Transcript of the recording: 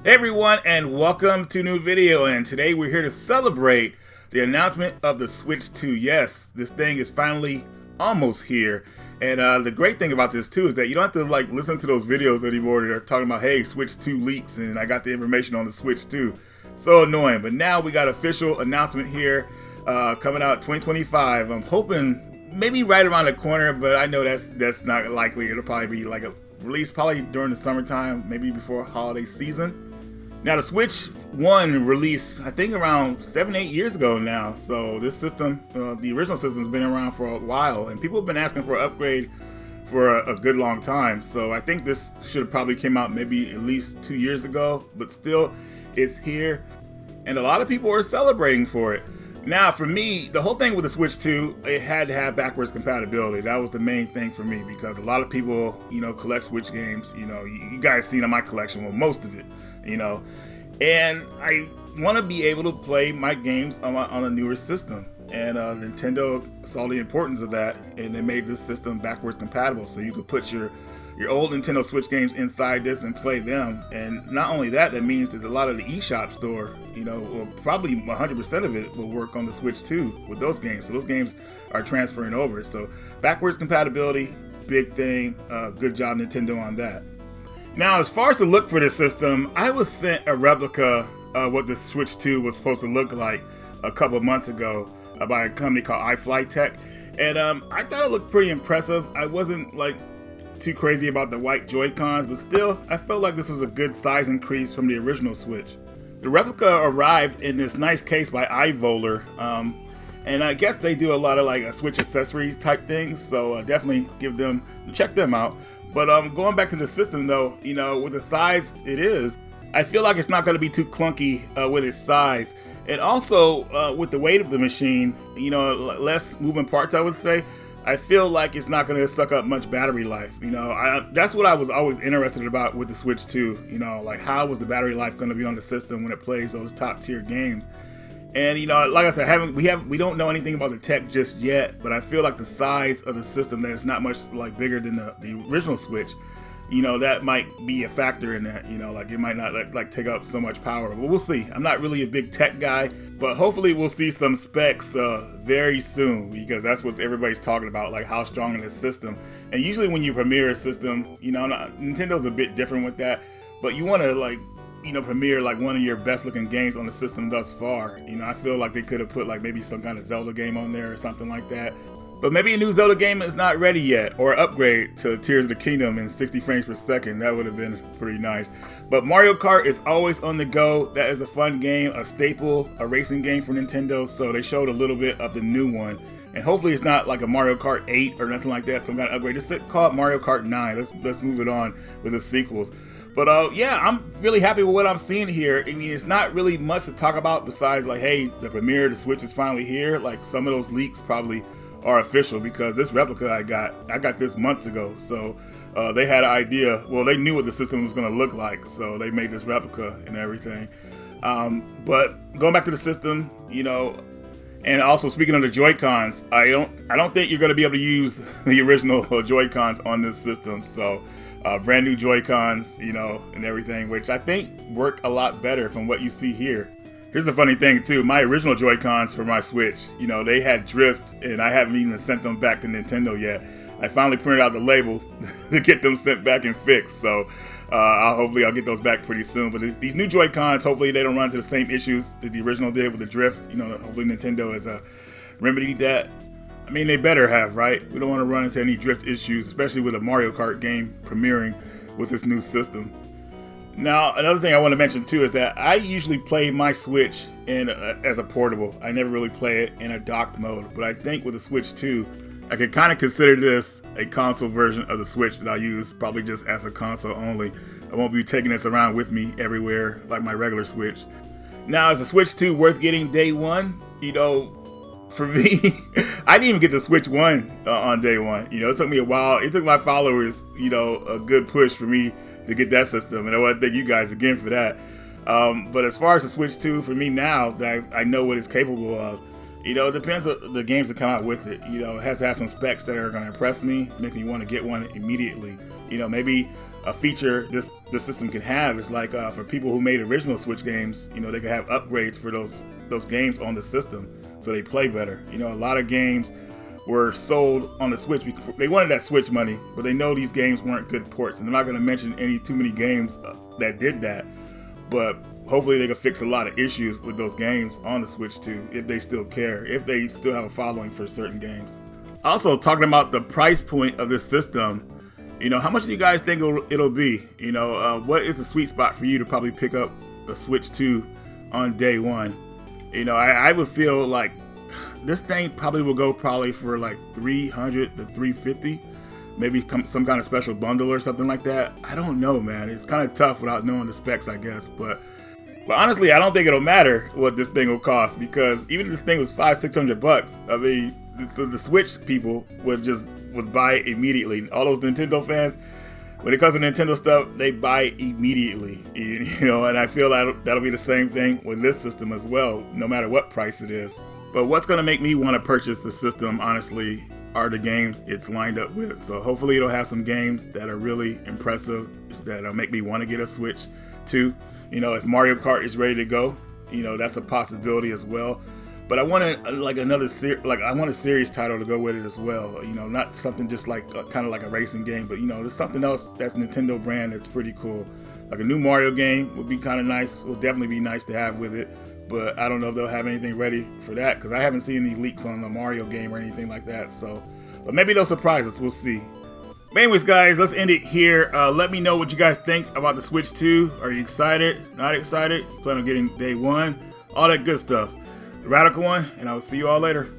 Hey everyone, and welcome to a new video. And today we're here to celebrate the announcement of the Switch 2. Yes, this thing is finally almost here. And the great thing about this too is that you don't have to listen to those videos anymore that are talking about, hey, Switch 2 leaks and I got the information on the Switch 2. So annoying. But now we got official announcement here coming out 2025. I'm hoping maybe right around the corner, but I know that's not likely. It'll probably be like a release probably during the summertime, maybe before holiday season. Now the Switch 1 released, I think around 7-8 years ago now. So this system, the original system, has been around for a while, and people have been asking for an upgrade for a good long time. So I think this should have probably came out maybe at least 2 years ago, but still, it's here, and a lot of people are celebrating for it. Now, for me, the whole thing with the Switch 2, it had to have backwards compatibility. That was the main thing for me because a lot of people, collect Switch games. You guys seen in my collection, well, most of it, and I want to be able to play my games on a newer system. And Nintendo saw the importance of that, and they made this system backwards compatible, so you could put your old Nintendo Switch games inside this and play them. And not only that, that means that a lot of the eShop store, or probably 100% of it will work on the Switch 2 with those games. So those games are transferring over. So backwards compatibility, big thing. Good job, Nintendo, on that. Now, as far as the look for this system, I was sent a replica of what the Switch 2 was supposed to look like a couple of months ago by a company called iFlyTech. And I thought it looked pretty impressive. I wasn't too crazy about the white Joy-Cons, but still, I felt like this was a good size increase from the original Switch. The replica arrived in this nice case by iVoler, and I guess they do a lot of Switch accessory type things, so definitely check them out. But going back to the system though, with the size it is, I feel like it's not going to be too clunky with its size. And also with the weight of the machine, less moving parts, I would say, I feel like it's not going to suck up much battery life. That's what I was always interested about with the Switch 2. How was the battery life going to be on the system when it plays those top tier games? And like I said, we don't know anything about the tech just yet, but I feel like the size of the system there is not much bigger than the original Switch. That might be a factor in that. It might not take up so much power, but we'll see. I'm not really a big tech guy, but hopefully we'll see some specs very soon, because that's what everybody's talking about, how strong in this system. And usually when you premiere a system, Nintendo's a bit different with that, but you want to premiere one of your best looking games on the system thus far. I feel like they could have put maybe some kind of Zelda game on there or something like that. But maybe a new Zelda game is not ready yet, or upgrade to Tears of the Kingdom in 60 frames per second. That would have been pretty nice. But Mario Kart is always on the go. That is a fun game, a staple, a racing game for Nintendo. So they showed a little bit of the new one. And hopefully it's not like a Mario Kart 8 or nothing like that, some kind of upgrade. Just call it Mario Kart 9. Let's move it on with the sequels. But yeah, I'm really happy with what I'm seeing here. I mean, it's not really much to talk about besides hey, the premiere of the Switch is finally here. Some of those leaks probably are official, because this replica I got this months ago. So they had an idea. Well, they knew what the system was going to look like, so they made this replica and everything. But going back to the system, and also speaking of the Joy-Cons, I don't think you're going to be able to use the original Joy-Cons on this system. So brand new Joy-Cons, and everything, which I think work a lot better from what you see here. Here's the funny thing too, my original Joy-Cons for my Switch, they had drift, and I haven't even sent them back to Nintendo yet. I finally printed out the label to get them sent back and fixed, so hopefully I'll get those back pretty soon. But these new Joy-Cons, hopefully they don't run into the same issues that the original did with the drift. Hopefully Nintendo has remedied that. I mean, they better have, right? We don't want to run into any drift issues, especially with a Mario Kart game premiering with this new system. Now, another thing I want to mention too is that I usually play my Switch as a portable. I never really play it in a docked mode, but I think with the Switch 2, I could kind of consider this a console version of the Switch that I use probably just as a console only. I won't be taking this around with me everywhere like my regular Switch. Now, is the Switch 2 worth getting day one? For me, I didn't even get the Switch 1 on day one. It took me a while. It took my followers, a good push for me to get that system, and I want to thank you guys again for that. But as far as the Switch 2, for me now that I know what it's capable of, it depends on the games that come out with it. It has to have some specs that are going to impress me, make me want to get one immediately. Maybe a feature this system can have is like for people who made original Switch games, you know, they can have upgrades for those games on the system so they play better. You know, a lot of games were sold on the Switch because they wanted that Switch money, but they know these games weren't good ports. And I'm not going to mention too many games that did that, but hopefully they can fix a lot of issues with those games on the Switch too, if they still care, if they still have a following for certain games. Also, talking about the price point of this system, you know, how much do you guys think it'll be? You know, what is the sweet spot for you to probably pick up a Switch 2 on day one? You know, I would feel like this thing probably will go for like $300 to $350, maybe some kind of special bundle or something like that. I don't know, man. It's kind of tough without knowing the specs, I guess. But honestly, I don't think it'll matter what this thing will cost, because even if this thing was $500-600, I mean, the Switch people would buy it immediately. All those Nintendo fans, when it comes to Nintendo stuff, they buy it immediately. You know, and I feel that'll be the same thing with this system as well, no matter what price it is. But what's going to make me want to purchase the system, honestly, are the games it's lined up with. So hopefully it'll have some games that are really impressive, that'll make me want to get a Switch 2. You know, if Mario Kart is ready to go, you know, that's a possibility as well. But I want I want a series title to go with it as well. You know, not something just like kind of like a racing game, but you know, there's something else that's Nintendo brand that's pretty cool. Like a new Mario game would be kind of nice. Will definitely be nice to have with it. But I don't know if they'll have anything ready for that, because I haven't seen any leaks on the Mario game or anything like that. So, but maybe they'll surprise us. We'll see. But anyways, guys, let's end it here. Let me know what you guys think about the Switch 2. Are you excited? Not excited? Plan on getting day one? All that good stuff. The Radical One, and I will see you all later.